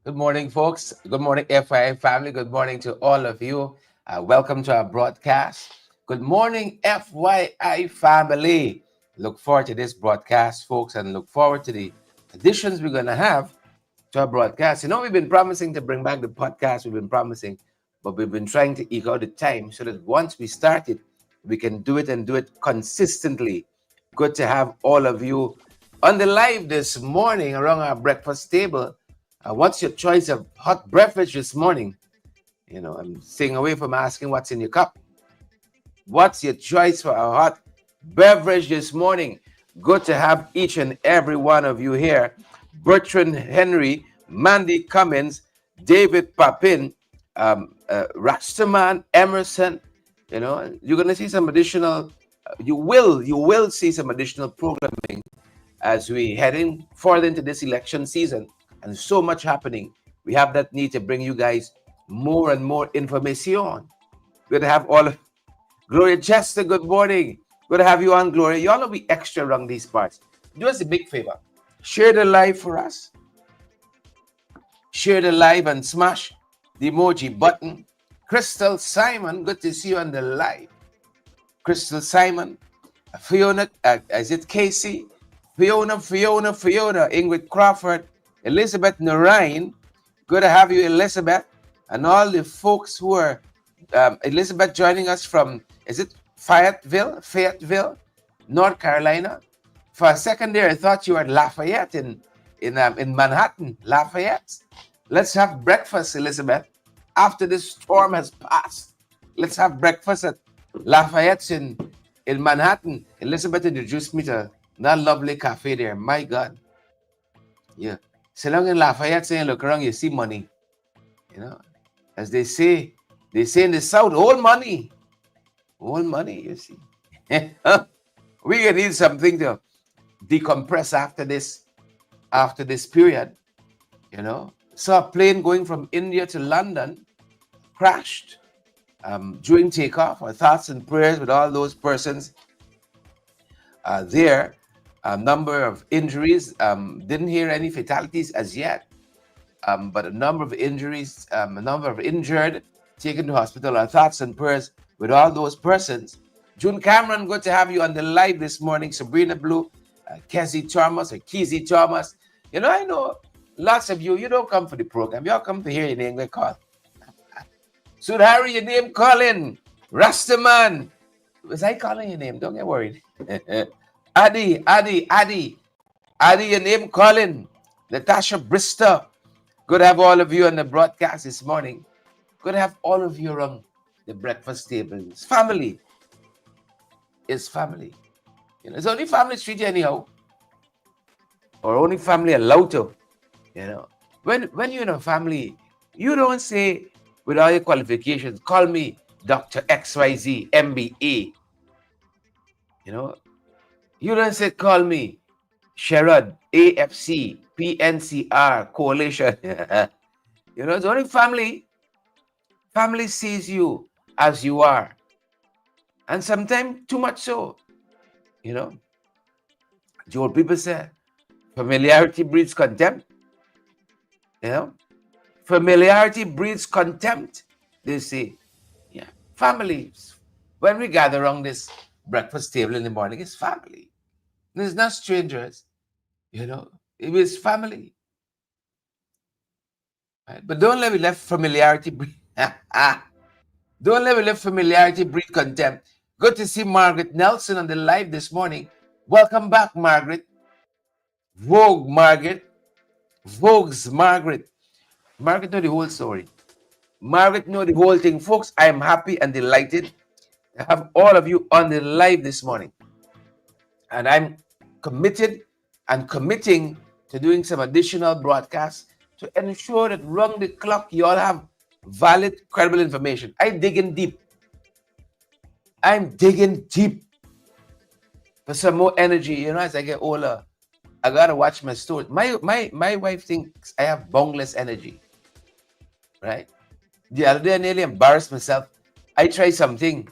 Good morning, folks. Good morning, FYI family. Good morning to all of you. Welcome to our broadcast. Good morning, FYI family. Look forward to this broadcast, folks, and look forward to the additions we're going to have to our broadcast. You know, we've been promising to bring back the podcast. We've been promising, but we've been trying to eke out the time so that once we start it, we can do it and do it consistently. Good to have all of you on the live this morning around our breakfast table. What's your choice of hot beverage this morning? You know, I'm staying away from asking what's in your cup. What's your choice for a hot beverage this morning? Good to have each and every one of you here. Bertrand Henry, Mandy Cummins, David Papin, Rastaman, Emerson. You know, you're going to see some additional, you will see some additional programming as we heading forward into this election season. And so much happening. We have that need to bring you guys more and more information. Good to have all of Gloria Chester, good morning. Good to have you on, Gloria. You all will be extra around these parts. Do us a big favor. Share the live for us. Share the live and smash the emoji button. Crystal Simon, good to see you on the live. Crystal Simon, Fiona, is it Casey? Fiona, Ingrid Crawford, Elizabeth Narain, good to have you, Elizabeth, and all the folks who are, Elizabeth joining us from, is it Fayetteville, North Carolina? For a second there, I thought you were at Lafayette in Manhattan, Lafayette. Let's have breakfast, Elizabeth. After this storm has passed, let's have breakfast at Lafayette in Manhattan. Elizabeth introduced me to that lovely cafe there. My God. Yeah. So long in Lafayette, saying look around, you see money. You know, as they say in the South, old money, you see. We gonna need something to decompress after this period. You know, saw a plane going from India to London, crashed during takeoff. Our thoughts and prayers with all those persons there. A number of injuries. Didn't hear any fatalities as yet, but a number of injuries, a number of injured, taken to hospital. Our thoughts and prayers with all those persons. June Cameron, good to have you on the live this morning. Sabrina Blue, Kizzy Thomas. You know, I know lots of you don't come for the program. You all come to hear your name get called. Sudhari, your name calling. Rastaman. Was I calling your name? Don't get worried. Adi, your name calling. Natasha Brister. Good to have all of you on the broadcast this morning. Good to have all of you around the breakfast table. It's family. It's family. You know, it's only family treat you anyhow. Or only family allowed to. You know. When you're in a family, you don't say with all your qualifications, call me Dr. XYZ MBA. You know. You don't say, call me Sherrod, AFC, PNCR, Coalition. You know, it's only family. Family sees you as you are. And sometimes too much so. You know, the old people say, familiarity breeds contempt. You know, familiarity breeds contempt. They say, yeah, families. When we gather around this breakfast table in the morning, it's family. It's not strangers. You know, it is family. Right? But don't let familiarity breed. Don't let familiarity breed contempt. Good to see Margaret Nelson on the live this morning. Welcome back, Margaret. Vogue, Margaret. Vogue's Margaret. Margaret know the whole story. Margaret know the whole thing. Folks, I am happy and delighted to have all of you on the live this morning. And I'm committed and committing to doing some additional broadcasts to ensure that round the clock you all have valid, credible information. I'm digging deep for some more energy. You know, as I get older, I gotta watch my story. My wife thinks I have boundless energy, right? The other day I nearly embarrassed myself. I tried something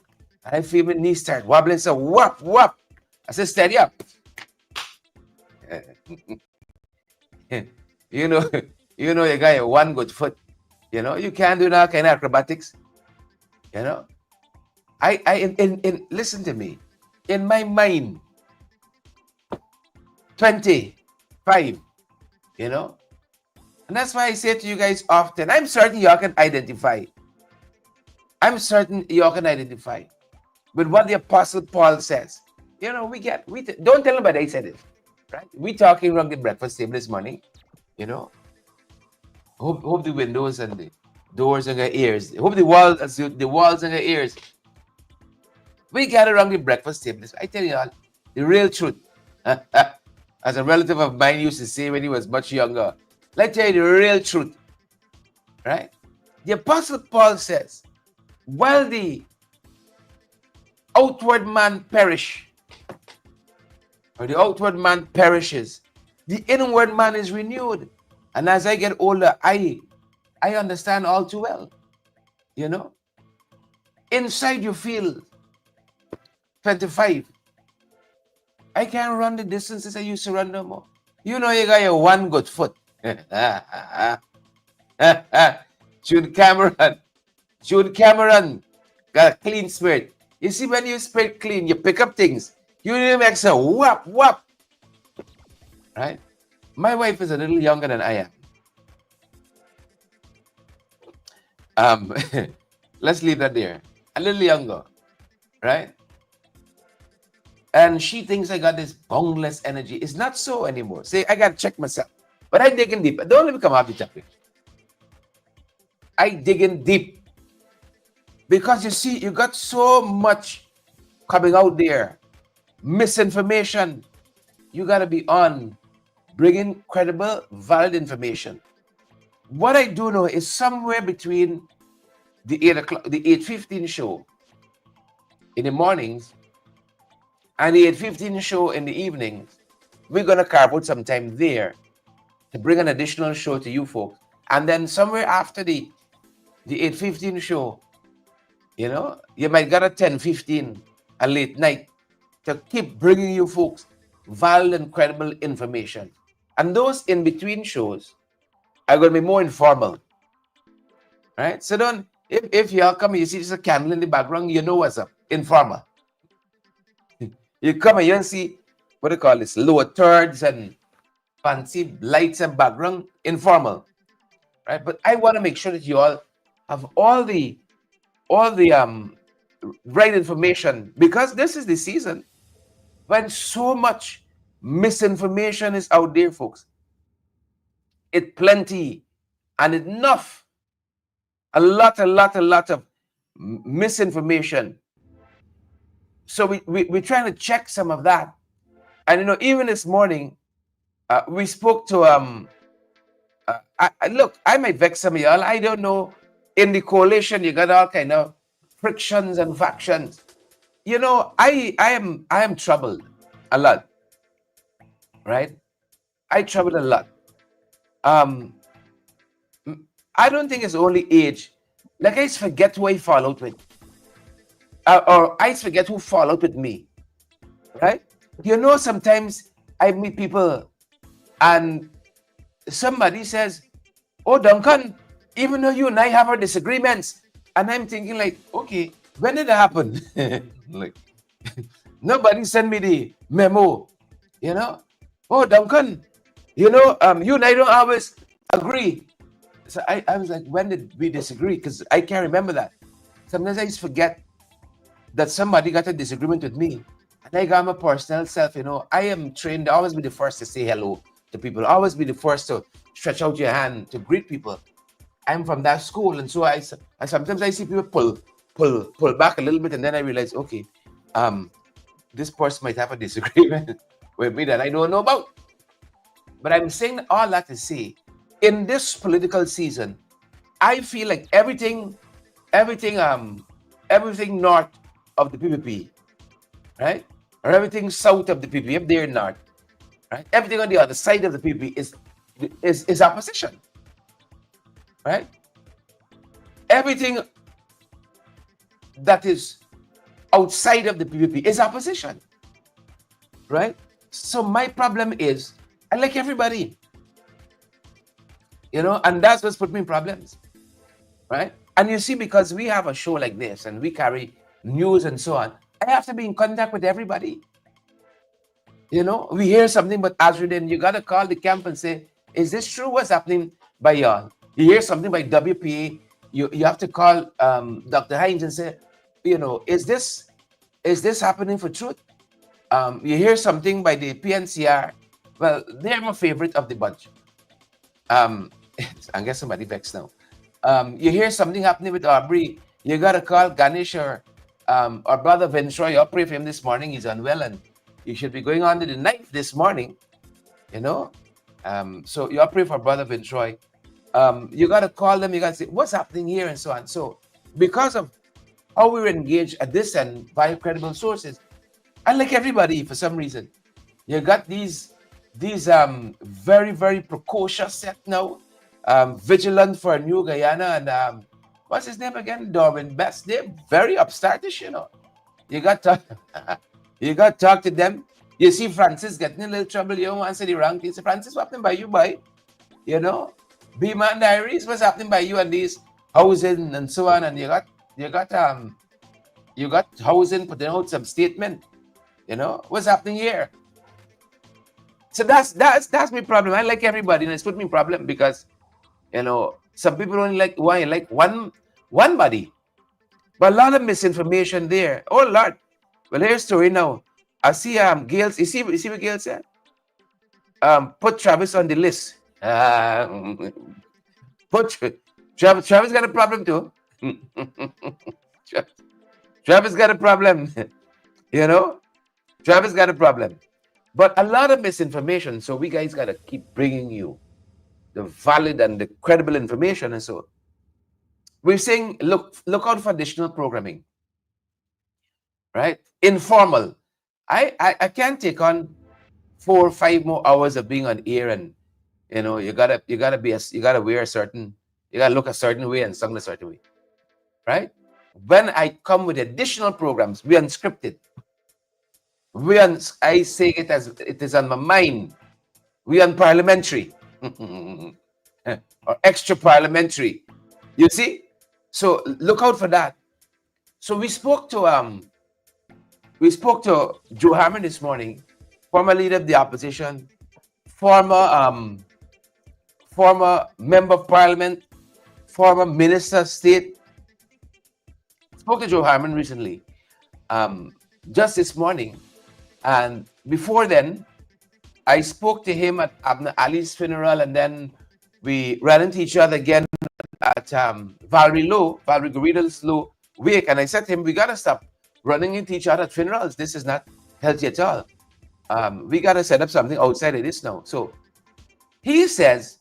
and I feel my knees start wobbling. So whop, whop. I said, steady up. you know, you got your one good foot. You know, you can't do that kind of acrobatics. You know, listen to me. In my mind, 25, you know, and that's why I say to you guys often, I'm certain you all can identify. I'm certain you all can identify with what the Apostle Paul says. You know, don't tell nobody I said it, right? We talking around the breakfast table this morning, you know. Hope the windows and the doors and the ears. Hope the walls and the ears. We gather around the breakfast table. I tell you all the real truth. As a relative of mine used to say when he was much younger, let me tell you the real truth, right? The Apostle Paul says, while the outward man perish, or the outward man perishes, the inward man is renewed. And as I get older, I understand all too well. You know, inside you feel 25. I can't run the distances I used to run no more. You know, you got your one good foot. Jude Cameron got a clean spirit. You see, when you spirit clean, you pick up things. You didn't make a whap, whap. Right? My wife is a little younger than I am. Let's leave that there. A little younger, right? And she thinks I got this boundless energy. It's not so anymore. Say, I got to check myself. But I dig in deep. Don't let me come off the topic. I dig in deep. Because you see, you got so much coming out there. Misinformation. You got to be on bringing credible, valid information. What I do know is somewhere between the 8:15 show in the mornings and the 8:15 show in the evenings, we're going to carve out some time there to bring an additional show to you folks. And then somewhere after the 8:15 show, you know, you might get a 10:15, a late night, to keep bringing you folks valid and credible information. And those in-between shows are going to be more informal, right? So don't, if y'all come and you see just a candle in the background, you know what's up, informal. You come and you don't see, what do you call this, lower thirds and fancy lights and background, informal, right? But I want to make sure that you all have all the right information, because this is the season when so much misinformation is out there, folks. It plenty and enough. A lot of misinformation. So we're trying to check some of that. And, you know, even this morning, we spoke to, look, I might vex some of y'all. I don't know. In the coalition, you got all kind of frictions and factions. You know, I am troubled a lot, right? I troubled a lot. I don't think it's only age. Like, I forget who I fall out with. or I forget who followed with me, right? Sometimes I meet people and somebody says, "Oh, Duncan, even though you and I have our disagreements," and I'm thinking like, okay, when did that happen? Like, nobody sent me the memo, you know. "Oh, Duncan, you and I don't always agree." So I was like, when did we disagree? Because I can't remember that. Sometimes I just forget that somebody got a disagreement with me. And I got my personal self, I am trained to always be the first to say hello to people, always be the first to stretch out your hand to greet people. I'm from that school, and so and sometimes I see people pull back a little bit, and then I realize, okay, this person might have a disagreement with me that I don't know about. But I'm saying all that to say, in this political season, I feel like everything north of the PPP, right, or everything south of the PPP, if they're north, right, everything on the other side of the PPP is opposition, right? Everything that is outside of the PPP is opposition, right? So my problem is, I like everybody, and that's what's put me in problems, right? And you see, because we have a show like this and we carry news and so on, I have to be in contact with everybody. We hear something but Azruddin, you got to call the camp and say, is this true? What's happening by y'all? You hear something by WPA, you have to call Dr. Hines and say, is this happening for truth? You hear something by the PNCR, well, they're my favorite of the bunch. I guess somebody vexed now. You hear something happening with Aubrey, you got to call Ganesh or brother Vinsroy. You pray for him this morning. He's unwell and he should be going on to the ninth this morning, So you pray for brother Vinsroy. You got to call them. You got to say, what's happening here and so on. So because of how we're engaged at this end via credible sources, unlike everybody, for some reason, you got these very, very precocious set now, vigilant for New Guyana, and what's his name again? Darwin Best. They're very upstartish, You got to talk to them. You see Francis getting in a little trouble. You don't answer the wrong thing. So Francis, what's happening by you, boy? B-Man Diaries, what's happening by you and these housing and so on? And you got housing putting out some statement. What's happening here? So that's my problem. I like everybody, and it's put me in problem because some people only like one body, but a lot of misinformation there. Oh Lord. Well, here's a story now. I see Gail's. You see what Gail said? Put Travis on the list. Travis got a problem too. Travis got a problem. Travis got a problem. But a lot of misinformation. So we guys got to keep bringing you the valid and the credible information. And so we're saying, look out for additional programming, right? Informal. I can't take on 4 or 5 more hours of being on air, and you gotta wear a certain, you gotta look a certain way and sound a certain way, right? When I come with additional programs, we unscripted. I say it as it is on my mind. We unparliamentary or extra parliamentary. You see? So look out for that. So we spoke to Joe Harmon this morning, former leader of the opposition, former member of parliament, former minister of state. Spoke to Joe Harmon recently, just this morning. And before then, I spoke to him at Abner Ali's funeral, and then we ran into each other again at Valerie Garrido's Low wake. And I said to him, we got to stop running into each other at funerals. This is not healthy at all. We got to set up something outside of this now. So he says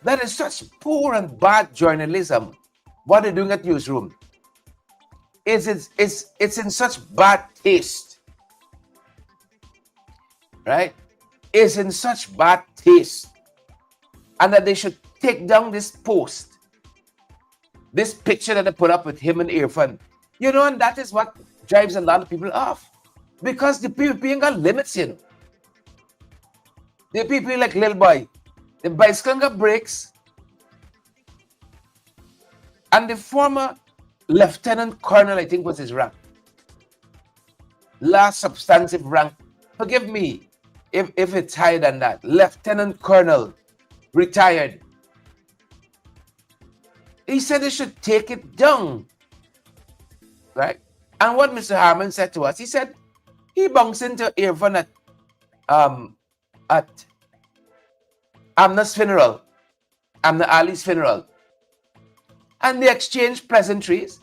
that is such poor and bad journalism. What they're doing at newsroom. It's in such bad taste. Right? Is in such bad taste, and that they should take down this post, this picture that they put up with him and Irfan. You know, and that is what drives a lot of people off. Because the people ain't got limits, you know. The people like little boy, the bicycle got brakes, and the former lieutenant colonel, I think was his rank, last substantive rank. Forgive me if it's higher than that. Lieutenant colonel, retired. He said they should take it down, right? And what Mr. Harmon said to us, he said he bounced into Irfan at Amna's funeral, Amna Ali's funeral, and they exchanged pleasantries.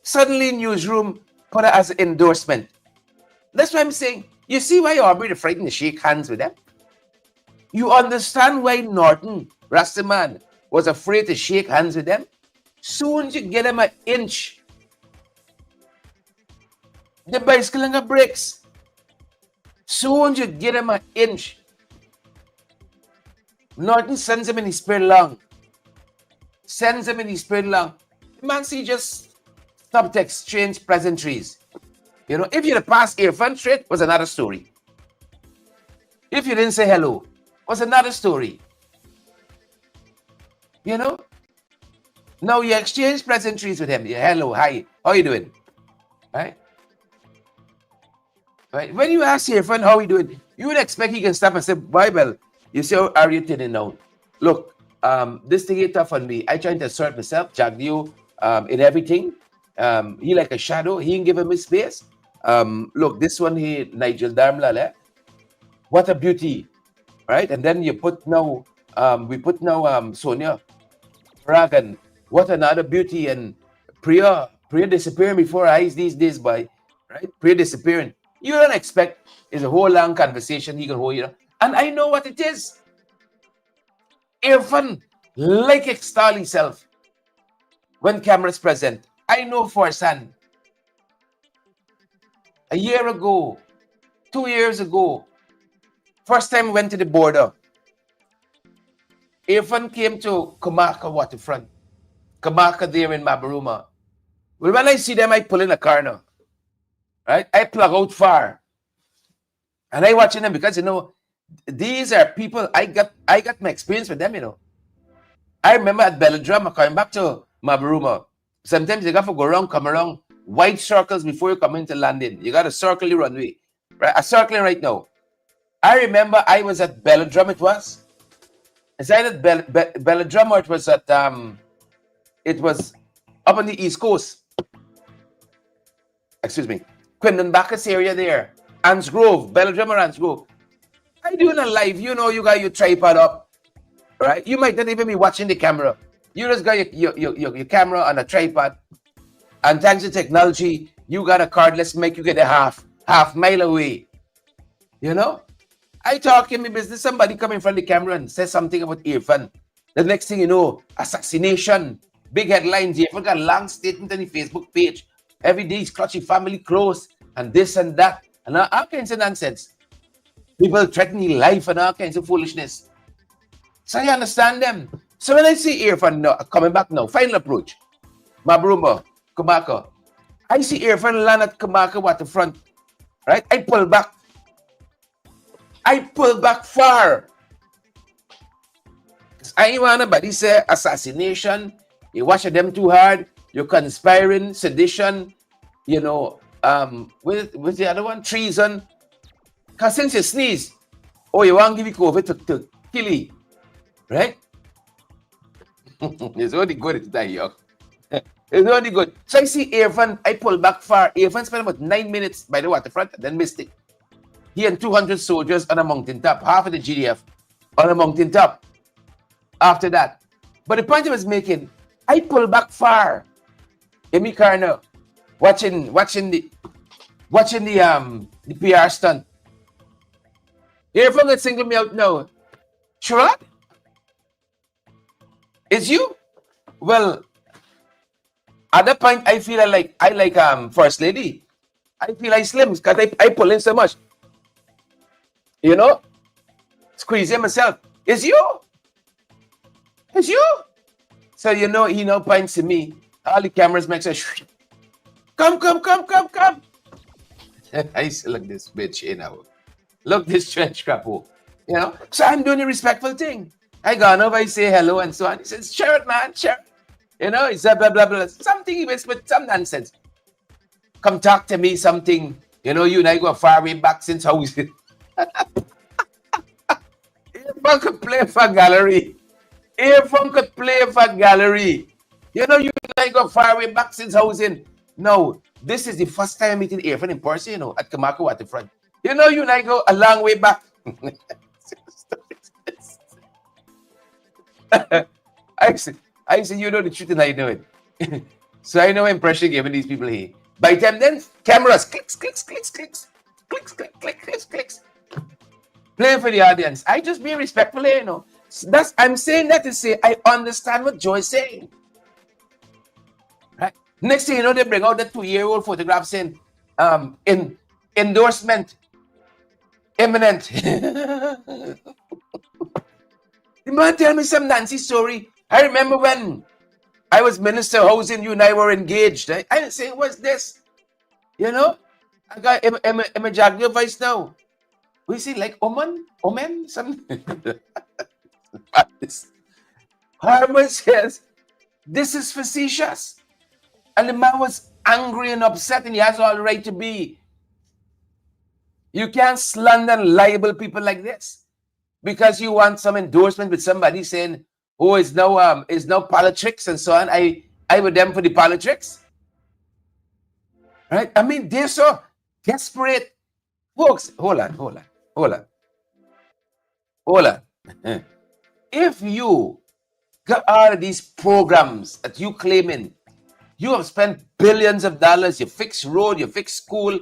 Suddenly, newsroom put it as an endorsement. That's what I'm saying. You see why Aubrey is frightened to shake hands with them? You understand why Norton, Rastaman, was afraid to shake hands with them? Soon you get them an inch. The bicycle and the brakes. Soon you get him an inch. Norton sends him in his spirit long. Sends him in his spirit long. Man, see, just stop to exchange pleasantries. You know, if you'd have passed Irfan straight, was another story. If you didn't say hello, was another story. You know? Now you exchange pleasantries with him. Yeah, hello, hi, how you doing? Right? Right? When you ask Irfan how he doing, you would expect he can stop and say, Bible, you see how are you turning now? Look, this thing is tough on me. I trying to assert myself, Jagdio, in everything. He like a shadow. He ain't give him his space. Look, this one here, Nigel Darmla, what a beauty, right? And then you put now, we put now Sonia Ragan, what another beauty, and Priya disappearing before our eyes these days, boy, right? Priya disappearing. You don't expect it's a whole long conversation he can hold, you know. And I know what it is. Irfan like extol himself when cameras present. I know firsthand. A year ago, 2 years ago, first time we went to the border, Irfan came to Kamaka waterfront. Kamaka there in Mabaruma. Well, when I see them, I pull in a car now. Right? I plug out far. And I watching them because, you know, these are people, I got my experience with them, you know. I remember at Belladrum, coming back to Mabaruma. Sometimes you got to go around, come around, wide circles before you come into landing. You got to circle the runway. Right? I'm circling right now. I remember I was at Belladrum, it was. Is that at Belladrum, or it was at, it was up on the East Coast. Excuse me. Quindon Bacchus area there. Anns Grove, Belladrum or Anns Grove. I doing a live, you know, you got your tripod up, right? You might not even be watching the camera. You just got your camera on a tripod, and thanks to technology, you got a card. Let's make you get a half mile away. You know, I talk in my business. Somebody come in front of the camera and say something about Irfan. The next thing you know, assassination, big headlines. Irfan got a long statement on the Facebook page. Every day he's clutching family close and this and that and all kinds of nonsense. People threatening life and all kinds of foolishness. So I understand them. So when I see Irfan coming back now, final approach, Mabruma, Kamaka, I see Irfan land at Kamaka waterfront, right? I pull back. I pull back far. I ain't want nobody say assassination, you watch them too hard, you're conspiring, sedition, you know, with the other one, treason. Because since you sneeze, oh, you want to give you COVID to kill you, right? It's only good it's that young. It's only good. So I see Irfan, I pull back far. Irfan spent about 9 minutes by the waterfront, then missed it. He and 200 soldiers on a mountain top, half of the GDF on a mountain top. After that. But the point I was making, I pull back far in my car now, watching the PR stunt. Irfan that single me out now. Sure? It's you? Well, at that point, I feel I like First Lady. I feel I slim because I pull in so much. You know? Squeezing myself. It's you? It's you? So, you know, he now points to me. All the cameras make a shh. Come, come, come, come, come. I used to look this bitch, you know. Look this trench crap. You know? So I'm doing a respectful thing. I gone over, I say hello and so on. He says, share it, man, share it. You know, it's a blah, blah, blah. Something he whispered, some nonsense. Come talk to me, something. You know, you and I go far way back since how we sit. Earphone could play for gallery. Earphone could play for gallery. You know, you and I go far way back since housing. No, this is the first time meeting Earphone in person, you know, at Kamako Waterfront. You know, you and I go a long way back. I said, you know the truth and I know it. So I know impression given these people here. By the time then, cameras, clicks, clicks, clicks, clicks, clicks, clicks, clicks, clicks, clicks. Playing for the audience. I just be respectful, you know. That's I'm saying that to say I understand what Joy's saying. Right? Next thing you know, they bring out the 2-year-old photograph saying, endorsement imminent. The man tell me some Nancy story. I remember when I was Minister of Housing, you and I were engaged. I didn't say, what's this? You know? I got a Jagger voice now. We see like Omen, something. Harman says, this is facetious. And the man was angry and upset, and he has all right to be. You can't slander and libel people like this because you want some endorsement with somebody saying, "Oh, is now politics and so on." I with them for the politics, right? I mean, they're so desperate, folks. Hold on. If you got all of these programs that you claiming, you have spent billions of dollars. You fix road, you fix school,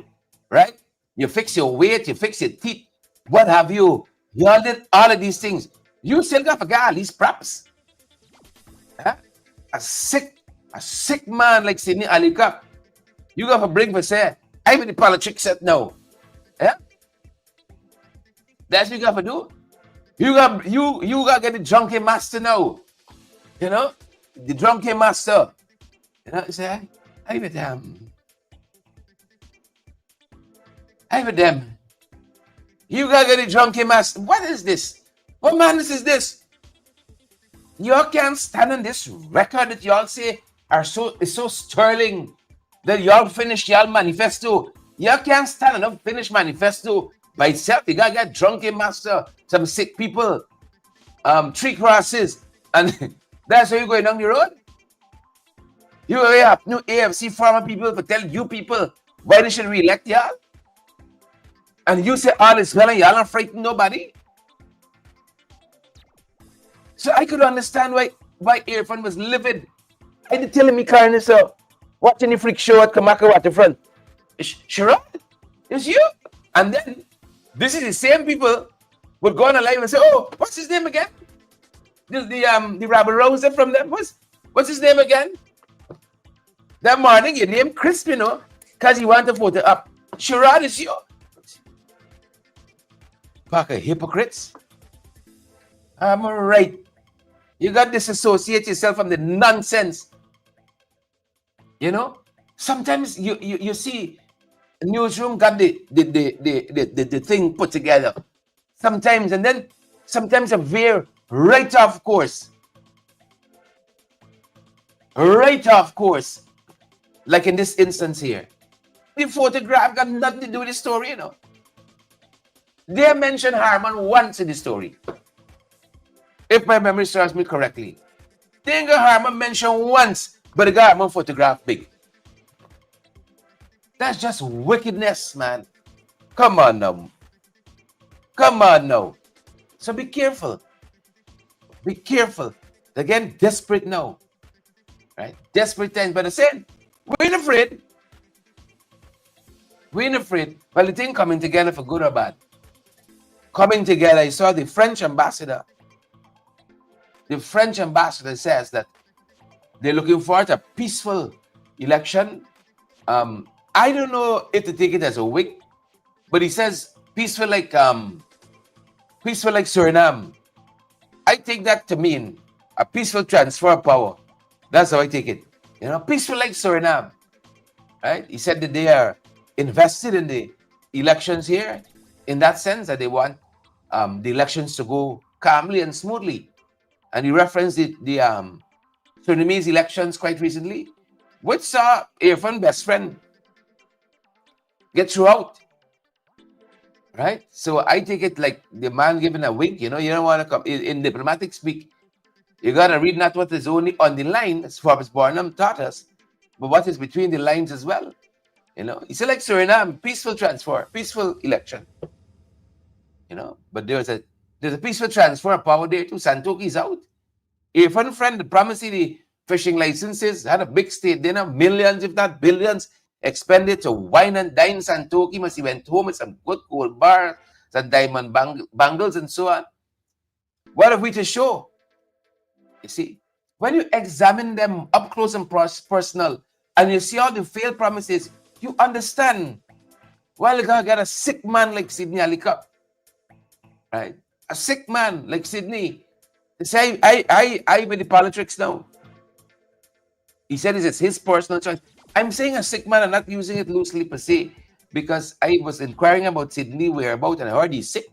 right? You fix your weight, you fix your teeth, what have you? You all did all of these things. You still got to get all these props. Huh? A sick man like Sidney Alika, you got to bring for say, I'm in the politics set now. Yeah? That's what you got to do. You got to get the drunken master now. You know? The drunken master. You know, say, I with them. You gotta get the drunken master. What is this? What madness is this? Y'all can't stand on this record that y'all say is so sterling that y'all finished y'all manifesto. Y'all can't stand enough finished manifesto by itself. You gotta get drunken master, some sick people, 3 crosses, and that's how you're going down the road. You have new AFC farmer people to tell you people why they should re-elect y'all. And you say all is well and y'all not frighten nobody. So I could understand why Earphone was livid. I did tell me Karen so watching the freak show at Kamaka Waterfront. Sherrod, it's you. And then this is the same people would go on a live and say, oh, what's his name again? The rabble rouser from them. What's his name again? That morning you named Chris, you know, because you want to photo up. Sherrod, is you. Pack of hypocrites. I'm all right. You got to disassociate yourself from the nonsense. You know? Sometimes you see a newsroom got the thing put together. Sometimes, and then sometimes a veer right off course. Right off course. Like in this instance here. The photograph got nothing to do with the story, you know. They mentioned Harman once in the story. If my memory serves me correctly. They got Harman mentioned once, but they got Harman photograph big. That's just wickedness, man. Come on now. Come on now. So be careful. Be careful. Again, desperate now. Right? Desperate times. But I said, we ain't afraid. We ain't afraid. Well, the thing coming together for good or bad. Coming together, I saw the French ambassador. The French ambassador says that they're looking forward to a peaceful election. I don't know if to take it as a wink, but he says peaceful like Suriname. I take that to mean a peaceful transfer of power. That's how I take it. You know, peaceful like Suriname. right? He said that they are invested in the elections here, in that sense that they want the elections to go calmly and smoothly. And he referenced the Surinamese elections quite recently, which saw Irfan best friend get throughout, right? So I take it like the man giving a wink. You don't want to come in diplomatic speak. You got to read not what is only on the line, as Forbes Barnum taught us, but what is between the lines as well. He said like Suriname, peaceful transfer, peaceful election. But there's a peaceful transfer of power there too. Santoki's out. Irfan friend promised the fishing licenses, had a big state dinner, millions, if not billions, expended to wine and dine Santoki. Must he went home with some good gold bars, some diamond bangles, and so on. What have we to show? You see, when you examine them up close and personal, and you see all the failed promises, you understand. Well, you got a sick man like Sidney Alikap, right? A sick man like Sidney. He say, I with the politics now. He said it's his personal choice. I'm saying a sick man, I'm not using it loosely per se, because I was inquiring about Sidney whereabouts, and I heard he's sick.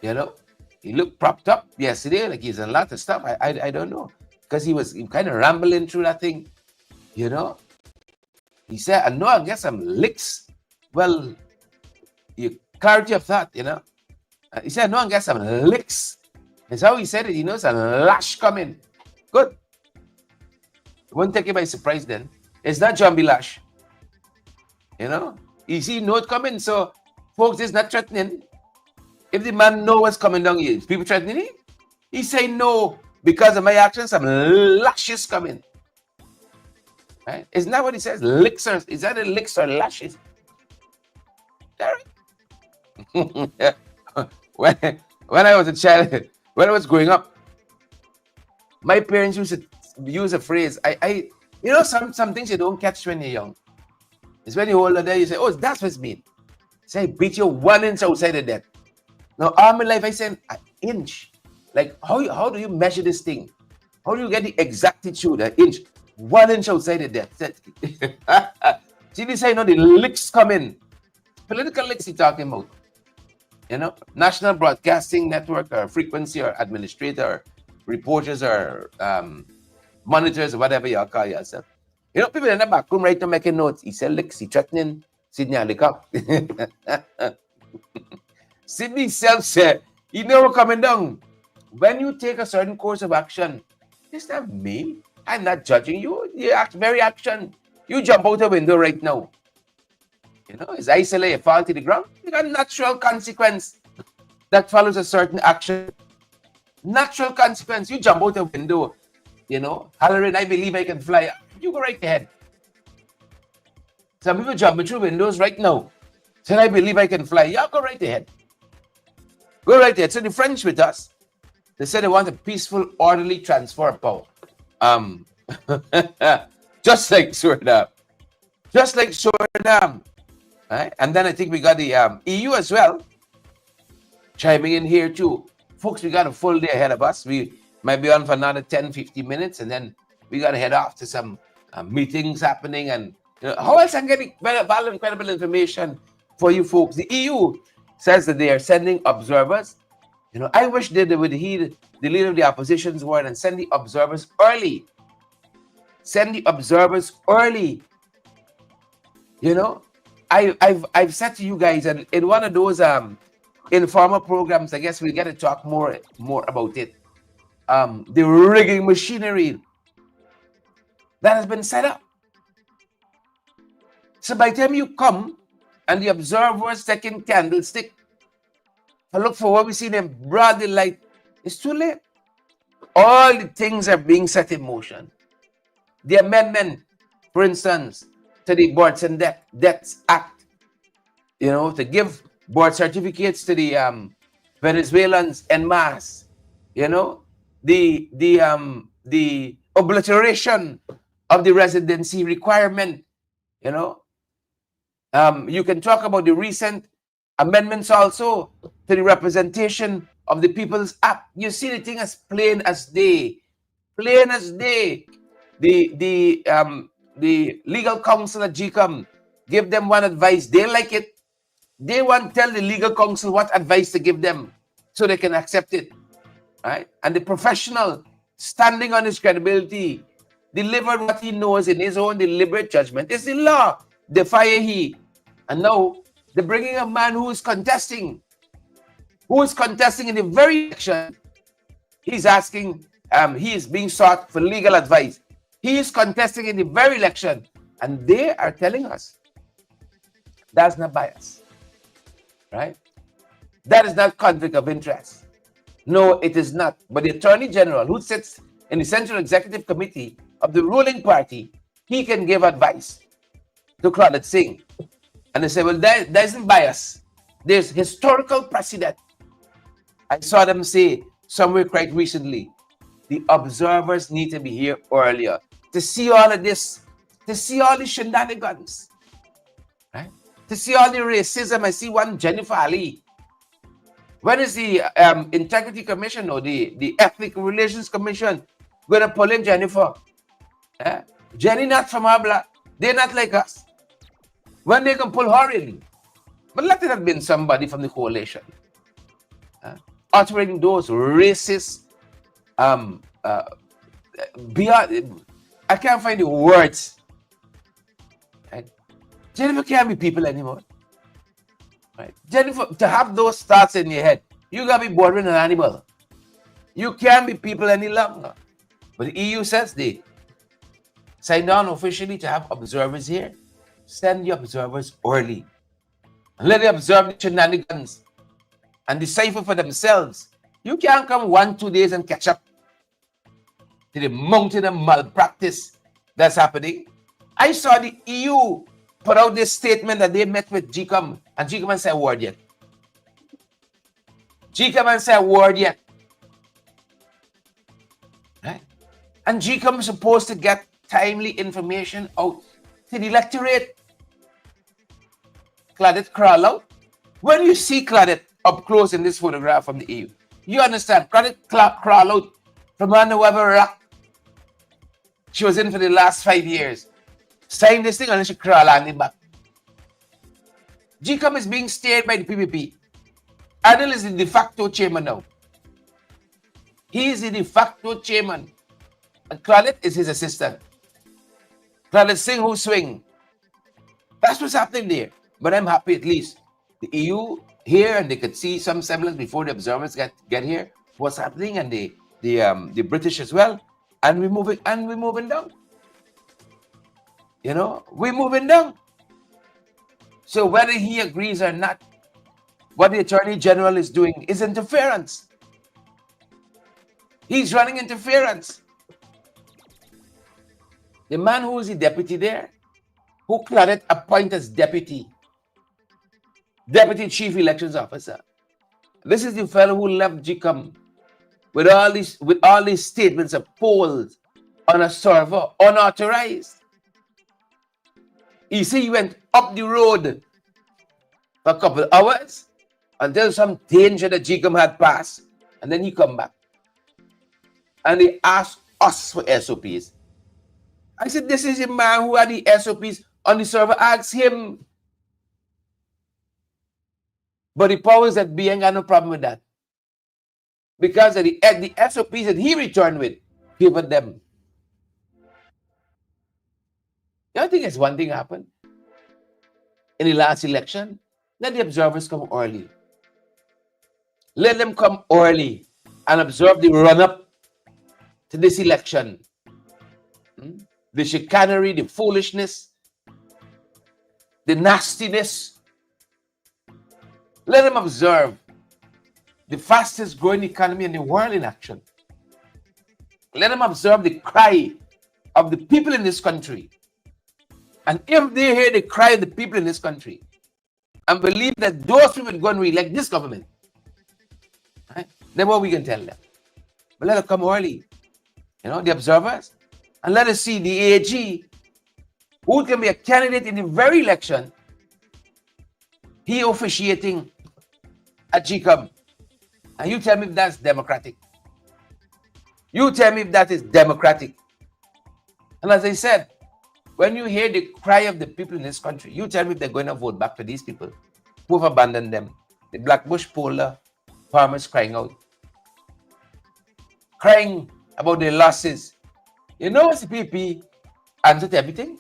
He looked propped up yesterday, like he's a lot of stuff. I don't know, because he was kind of rambling through that thing. He said, I know I get some licks. Well, clarity of thought, He said, no, I get some licks. That's how he said it. He knows a lash coming. Good. It won't take you by surprise then. It's not John B. Lash. You see note coming. So, folks, it's not threatening. If the man knows what's coming down here, is people threatening him? He say no, because of my actions, some lashes coming. Right? Isn't that what he says? Licks or, is that a licks or lashes? When I was a child, when I was growing up, my parents used to use a phrase. Some things you don't catch when you're young. It's when you're older, there you say, oh, that's what it means. Say, beat you 1 inch outside the death. Now, all my life, I said, an inch. Like, how do you measure this thing? How do you get the exactitude, an inch? 1 inch outside the death. See, this say, the licks come in. Political licks he's talking about. National Broadcasting Network or frequency or administrator or reporters or monitors or whatever you call yourself. People in the back room right now making notes. He said, licks, he threatening Sidney Alikap. Sidney self said, he never coming down. When you take a certain course of action, it's not me. I'm not judging you. You act very action. You jump out the window right now. Is isolate, fall to the ground. You got a natural consequence that follows a certain action. Natural consequence. You jump out the window, hollering, I believe I can fly. You go right ahead. Some people jumping through windows right now. Say, I believe I can fly. Yeah, go right ahead. Go right ahead. So the French with us, they said they want a peaceful, orderly transfer of power. Just like Suriname. Just like Suriname. Right? And then I think we got the EU as well chiming in here too. Folks, we got a full day ahead of us. We might be on for another 10-15 minutes, and then we got to head off to some meetings happening. And how else I'm getting valuable, incredible information for you folks? The EU says that they are sending observers. I wish they would heed the leader of the opposition's word and send the observers early. Send the observers early. I've said to you guys, and in one of those informal programs, I guess we'll get to talk more about it. The rigging machinery that has been set up. So by the time you come and the observers taking candlestick to look for what we see in broad daylight, it's too late. All the things are being set in motion. The amendment, for instance, to the Boards and Debts Act, to give board certificates to the Venezuelans en masse, the obliteration of the residency requirement, you can talk about the recent amendments also to the Representation of the People's Act. You see the thing as plain as day. Plain as day. The the legal counsel at GCOM give them one advice, they like it. They want to tell the legal counsel what advice to give them so they can accept it, right? And the professional, standing on his credibility, delivered what he knows in his own deliberate judgment. It's the law. Defy he. And now they're bringing a man who is contesting in the very election. He's asking, he is being sought for legal advice. He is contesting in the very election. And they are telling us that's not bias, right? That is not conflict of interest. No, it is not. But the Attorney General, who sits in the Central Executive Committee of the ruling party, he can give advice to Claudette Singh. And they say, well, there isn't bias. There's historical precedent. I saw them say somewhere quite recently, the observers need to be here earlier to see all of this, to see all the shenanigans, right? To see all the racism. I see one Jennifer Ali. When is the Integrity Commission or the Ethnic Relations Commission going to pull in Jennifer? Jenny not from our blood. They're not like us. When they can pull her in. But let it have been somebody from the coalition uttering those racist, beyond, I can't find the words. Right? Jennifer can't be people anymore. Right? Jennifer, to have those thoughts in your head, you gotta be bordering an animal. You can't be people any longer. But the EU says they signed on officially to have observers here. Send the observers early. And let them observe the shenanigans and decipher for themselves. You can't come 1-2 days and catch up to the mountain of malpractice that's happening. I saw the EU put out this statement that they met with GCOM, and GCOM hasn't said a word yet. GCOM hasn't said a word yet. Right? And GCOM is supposed to get timely information out to the electorate. Claudette crawl out. When you see Claudette up close in this photograph from the EU, you understand Claudette crawl out from under whatever rock she was in for the last 5 years. Sign this thing and then she crawl on the back. GCOM is being steered by the PPP. Adil is the de facto chairman now. He is the de facto chairman. And Claudette is his assistant. Claudette Singh who swing. That's what's happening there. But I'm happy at least the EU here, and they could see some semblance before the observers get here what's happening, and the British as well. And we're moving down. You know, we're moving down. So whether he agrees or not, what the Attorney General is doing is interference. He's running interference. The man who is the deputy there, who Claudette appointed as deputy chief elections officer. This is the fellow who left GCOM with all these statements of polls on a server unauthorized. You see, he went up the road for a couple of hours until some danger that GCOM had passed, and then he come back. And they asked us for SOPs. I said, this is a man who had the SOPs on the server. Ask him. But the powers that be ain't got no problem with that. Because of the SOPs that he returned with, favored them. You don't think it's one thing happened in the last election? Let the observers come early. Let them come early and observe the run-up to this election. The chicanery, the foolishness, the nastiness. Let them observe the fastest growing economy in the world in action. Let them observe the cry of the people in this country. And if they hear the cry of the people in this country and believe that those people are going to re-elect this government, right, then what we can tell them? But let them come early, the observers, and let us see the AG, who can be a candidate in the very election, he officiating at GCOM. And you tell me if that's democratic. You tell me if that is democratic. And as I said, When you hear the cry of the people in this country, you tell me if they're going to vote back to these people who have abandoned them. The Black Bush polar farmers crying out, crying about their losses. You know what's the PP answer to everything?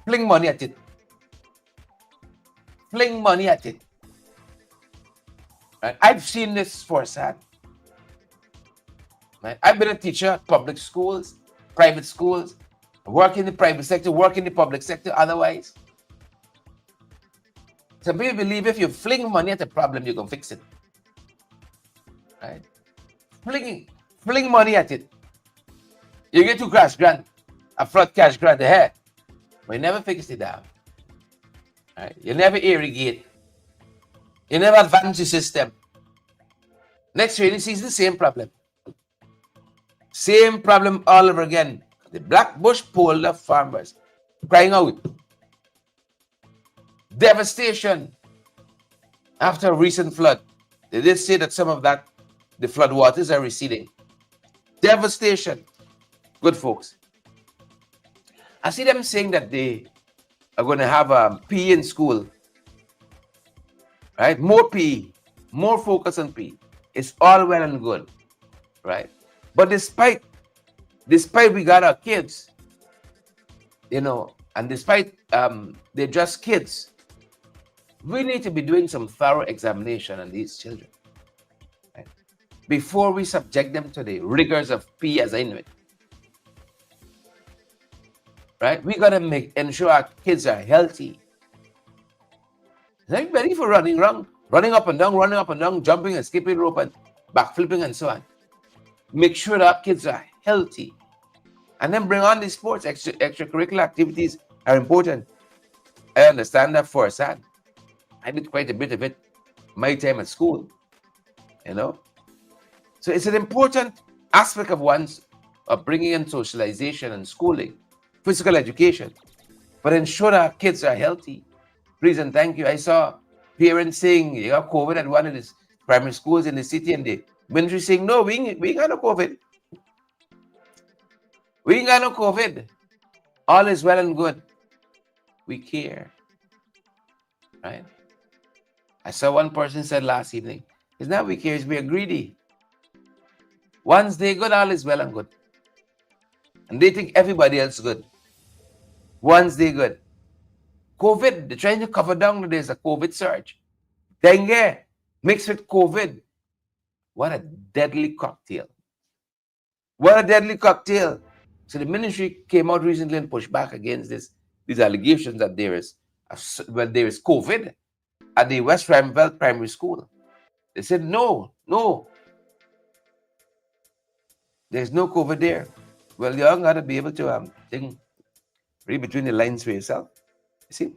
Fling money at it. Fling money at it. Right? I've seen this firsthand. Right? I've been a teacher, public schools, private schools, work in the private sector, work in the public sector otherwise. Some people believe if you fling money at a problem, you can fix it. Right? Fling money at it. You get 2 cash grant, a flood cash grant ahead, but you never fix the dam. Right? You never irrigate. You never advance the system. Next rainy season, same problem. Same problem all over again. The Black Bush polar farmers crying out. Devastation after a recent flood. They did say that some of that, the flood waters are receding. Devastation. Good folks. I see them saying that they are going to have PE in school. Right? More PE. More focus on PE. It's all well and good. Right? But despite we got our kids, you know, and despite they're just kids, we need to be doing some thorough examination on these children, right? Before we subject them to the rigors of PE as I know it. Right? We gotta ensure our kids are healthy. They're ready for running up and down, jumping and skipping rope and backflipping and so on. Make sure that our kids are healthy. And then bring on the sports, extracurricular activities are important. I understand that firsthand. I did quite a bit of it my time at school, you know. So it's an important aspect of bringing in socialization and schooling, physical education, but ensure that our kids are healthy. Please and thank you. I saw parents saying you got COVID at one of the primary schools in the city, and the ministry saying, no, we ain't got no COVID. We ain't got no COVID. All is well and good. We care. Right? I saw one person said last evening, it's not we care, it's we are greedy. Once they good, all is well and good. And they think everybody else good. Once they good. COVID, they're trying to cover down that there's a COVID surge. Dengue mixed with COVID. What a deadly cocktail. What a deadly cocktail. So the ministry came out recently and pushed back against these allegations that there is COVID at the West Ramville Primary School. They said, no, there's no COVID there. Well, you all got to be able to read between the lines for yourself. You see?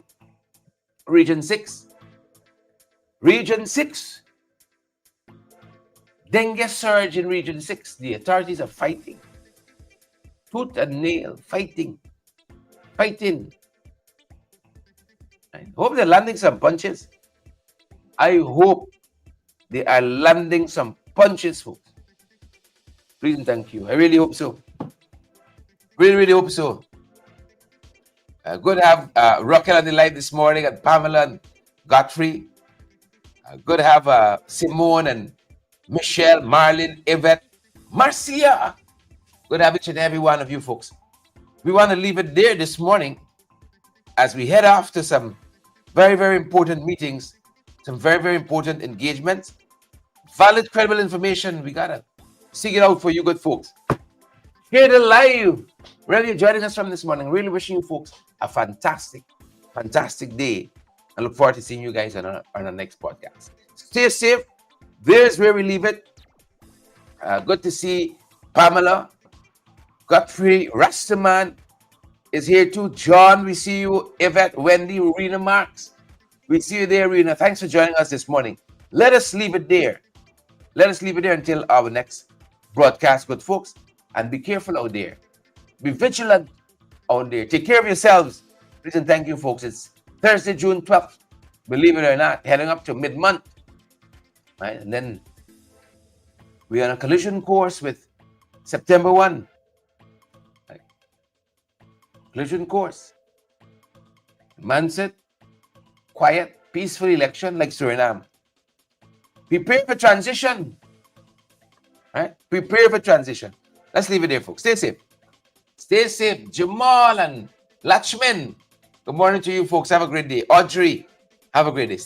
Region 6. Dengue surge in Region 6. The authorities are fighting. Tooth and nail, fighting. I hope they're landing some punches. I hope they are landing some punches, folks. Please and thank you. I really hope so. Really hope so. Good to have Raquel on the line this morning, and Pamela and Godfrey. Good to have Simone and Michelle, Marlene, Yvette, Marcia. Good to have each and every one of you folks. We want to leave it there this morning as we head off to some very, very important meetings, some very, very important engagements. Valid, credible information. We got to seek it out for you good folks. Here the live. Really joining us from this morning. Really wishing you folks a fantastic day. I look forward to seeing you guys on our next podcast. Stay safe. There's where we leave it. Good to see Pamela, Godfrey, Rastaman is here too. John, we see you. Yvette, Wendy, Rena Marks. We see you there, Rena. Thanks for joining us this morning. Let us leave it there. Until our next broadcast, good folks. And be careful out there. Be vigilant out there. Take care of yourselves. Please and thank you, folks. It's Thursday, June 12th. Believe it or not, heading up to mid-month. Right? And then we're on a collision course with September 1. Right? collision course. Man said, quiet, peaceful election like Suriname. Prepare for transition. Right? Prepare for transition. Let's leave it there, folks. Stay safe. Stay safe. Jamal and Lakshman. Good morning to you, folks. Have a great day. Audrey, have a great day.